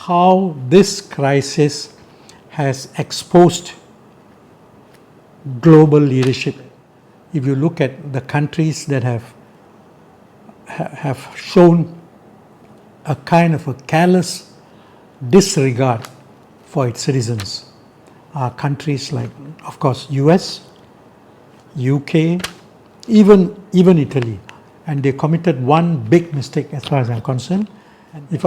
how this crisis has exposed global leadership. If you look at the countries that have shown a kind of a careless disregard for its citizens are countries like, of course, US, UK, even Italy, and they committed one big mistake as far as I'm concerned. If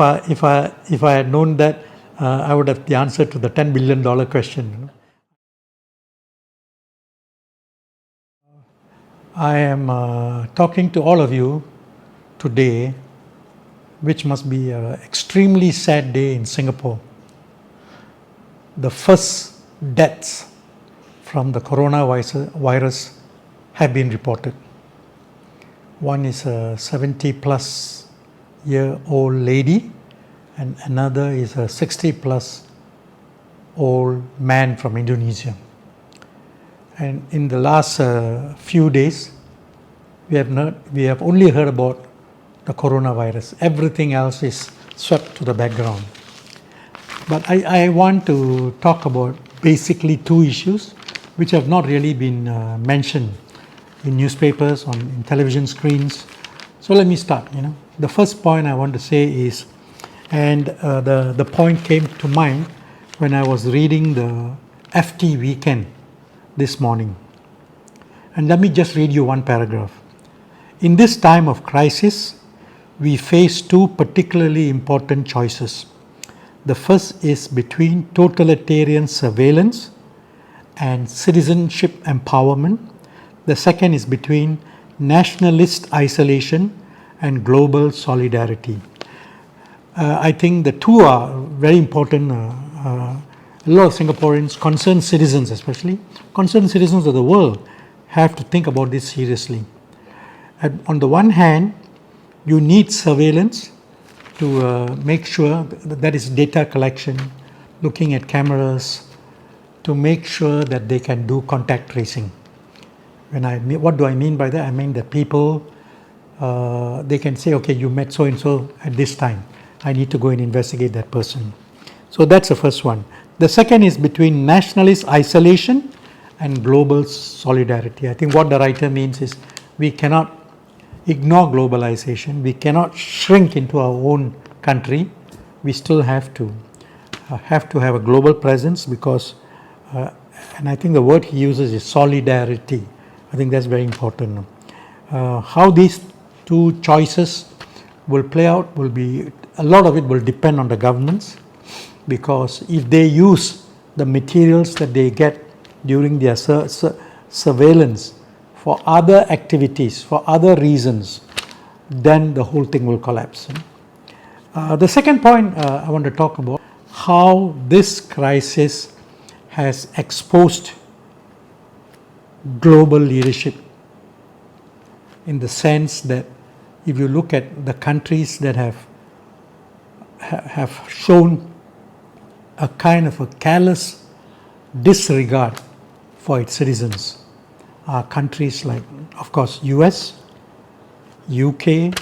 I had known that, I would have the answer to the $10 billion question. I am talking to all of you today, which must be an extremely sad day in Singapore. The first deaths from the coronavirus have been reported. One is a 70-plus-year-old lady, and another is a 60-plus-old man from Indonesia. And in the last few days, we have only heard about the coronavirus. Everything else is swept to the background. But I want to talk about basically two issues which have not really been mentioned in newspapers, in television screens. So let me start. The first point I want to say is, and the point came to mind when I was reading the FT Weekend this morning. And let me just read you one paragraph. In this time of crisis, we face two particularly important choices. The first is between totalitarian surveillance and citizenship empowerment. The second is between nationalist isolation and global solidarity. I think the two are very important. A lot of Singaporeans, concerned citizens especially, concerned citizens of the world, have to think about this seriously. On the one hand, you need surveillance to make sure that is data collection, looking at cameras, to make sure that they can do contact tracing. What do I mean by that? I mean that people, they can say, okay, you met so-and-so at this time. I need to go and investigate that person. So that's the first one. The second is between nationalist isolation and global solidarity. I think what the writer means is we cannot ignore globalization. We cannot shrink into our own country. We still have to have a global presence because, and I think the word he uses is solidarity. I think that's very important. How these two choices will play out will be, a lot of it will depend on the governments, because if they use the materials that they get during their surveillance for other activities, for other reasons, then the whole thing will collapse. The second point I want to talk about, how this crisis has exposed global leadership, in the sense that if you look at the countries that have shown a kind of a careless disregard for its citizens are countries like, of course, US, UK,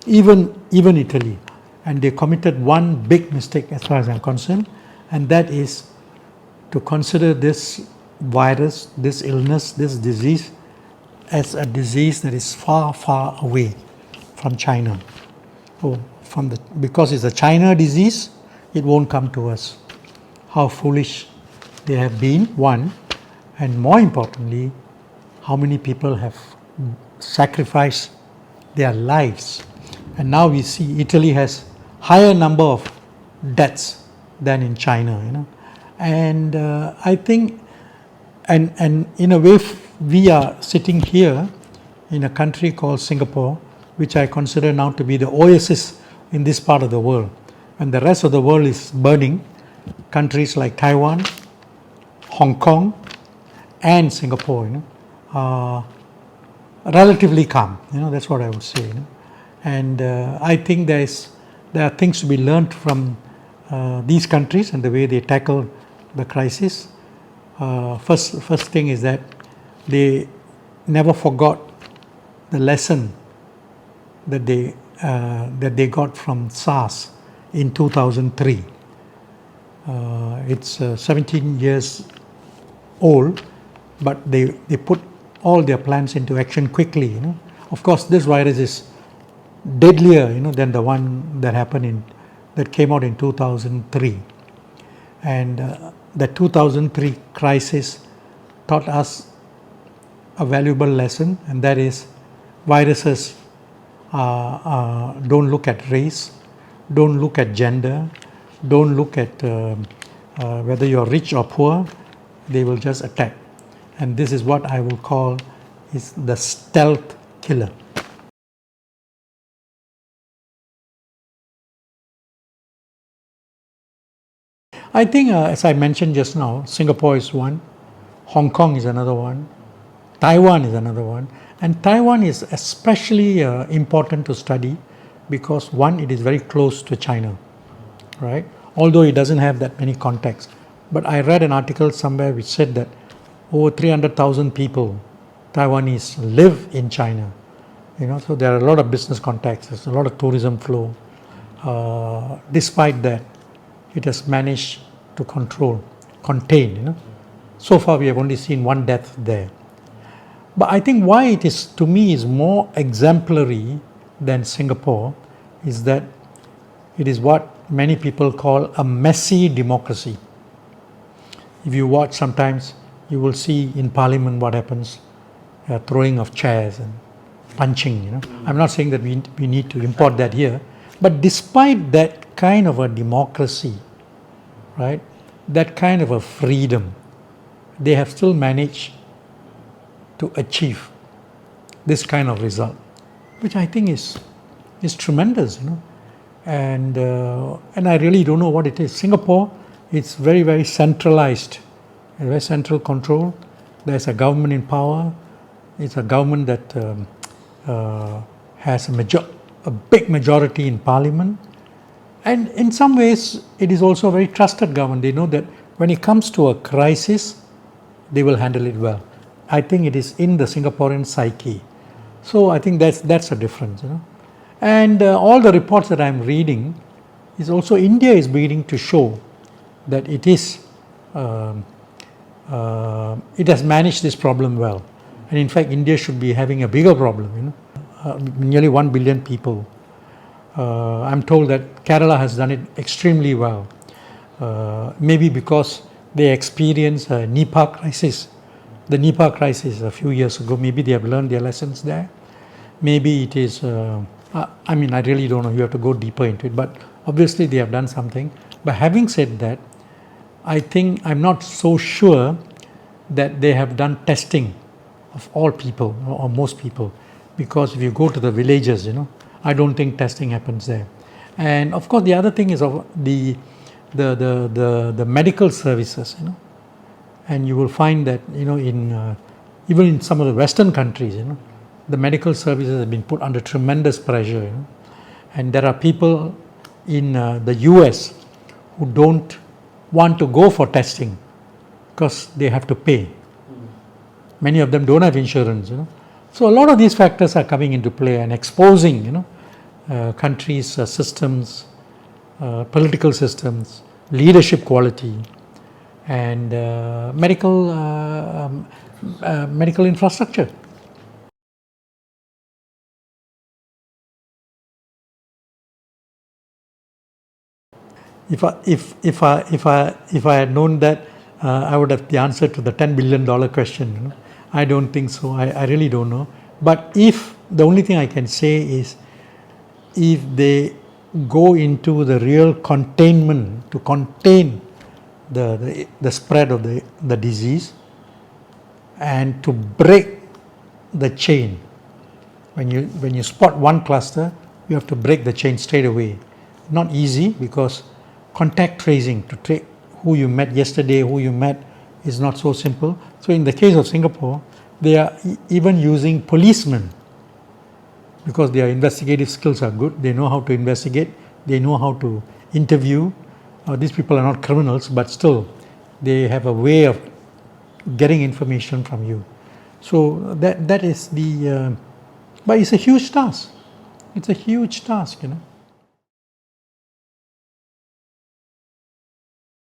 even Italy. And they committed one big mistake as far as I'm concerned, and that is to consider this virus, this illness, this disease as a disease that is far, far away from China. Because it's a China disease, it won't come to us. How foolish they have been, one, and more importantly, how many people have sacrificed their lives. And now we see Italy has higher number of deaths than in China. And I think, and in a way, we are sitting here in a country called Singapore, which I consider now to be the oasis in this part of the world. And the rest of the world is burning. Countries like Taiwan, Hong Kong, and Singapore are relatively calm. That's what I would say. And I think there are things to be learned from these countries and the way they tackle the crisis. First thing is that they never forgot the lesson that they got from SARS in 2003. It's 17 years old, but they put all their plans into action quickly. Of course, this virus is deadlier, than the one that came out in 2003, and the 2003 crisis taught us a valuable lesson, and that is viruses don't look at race, don't look at gender, don't look at whether you're rich or poor. They will just attack, and this is what I will call is the stealth killer. I think, as I mentioned just now, Singapore is one, Hong Kong is another one, Taiwan is another one, and Taiwan is especially important to study because one, it is very close to China, right? Although it doesn't have that many contacts. But I read an article somewhere which said that over 300,000 people, Taiwanese, live in China. So there are a lot of business contacts, there's a lot of tourism flow. Despite that, it has managed to contain. So far we have only seen one death there. But I think why it is, to me, is more exemplary than Singapore is that it is what many people call a messy democracy. If you watch sometimes, you will see in Parliament what happens, throwing of chairs and punching. I'm not saying that we need to import that here, but despite that kind of a democracy, right, that kind of a freedom, they have still managed to achieve this kind of result, which I think is tremendous, and I really don't know what it is. Singapore, it's very, very centralized, very central control. There's a government in power. It's a government that has a big majority in Parliament, and in some ways it is also a very trusted government. They know that when it comes to a crisis, they will handle it well. I think it is in the Singaporean psyche. So I think that's a difference. And all the reports that I'm reading is also India is beginning to show that it has managed this problem well. And in fact, India should be having a bigger problem. Nearly 1 billion people. I'm told that Kerala has done it extremely well. Maybe because they experienced a Nipah crisis. The Nipah crisis a few years ago, maybe they have learned their lessons there. Maybe it is, I really don't know, you have to go deeper into it, but obviously they have done something. But having said that, I think I'm not so sure that they have done testing of all people or most people, because if you go to the villages, I don't think testing happens there. And of course, the other thing is of the medical services, and you will find that in even in some of the Western countries, the medical services have been put under tremendous pressure, and there are people in the US who don't want to go for testing because they have to pay. Many of them don't have insurance. So a lot of these factors are coming into play and exposing countries' systems, political systems, leadership quality, and medical infrastructure. If I had known that, I would have the answer to the $10 billion question. I don't think so. I really don't know. But if the only thing I can say is, if they go into the real containment to contain the spread of the disease and to break the chain, when you spot one cluster, you have to break the chain straight away. Not easy, because contact tracing to trace who you met yesterday, who you met, is not so simple. So in the case of Singapore, they are even using policemen, because their investigative skills are good. They know how to investigate, they know how to interview. These people are not criminals, but still they have a way of getting information from you. So that is the but it's a huge task. It's a huge task,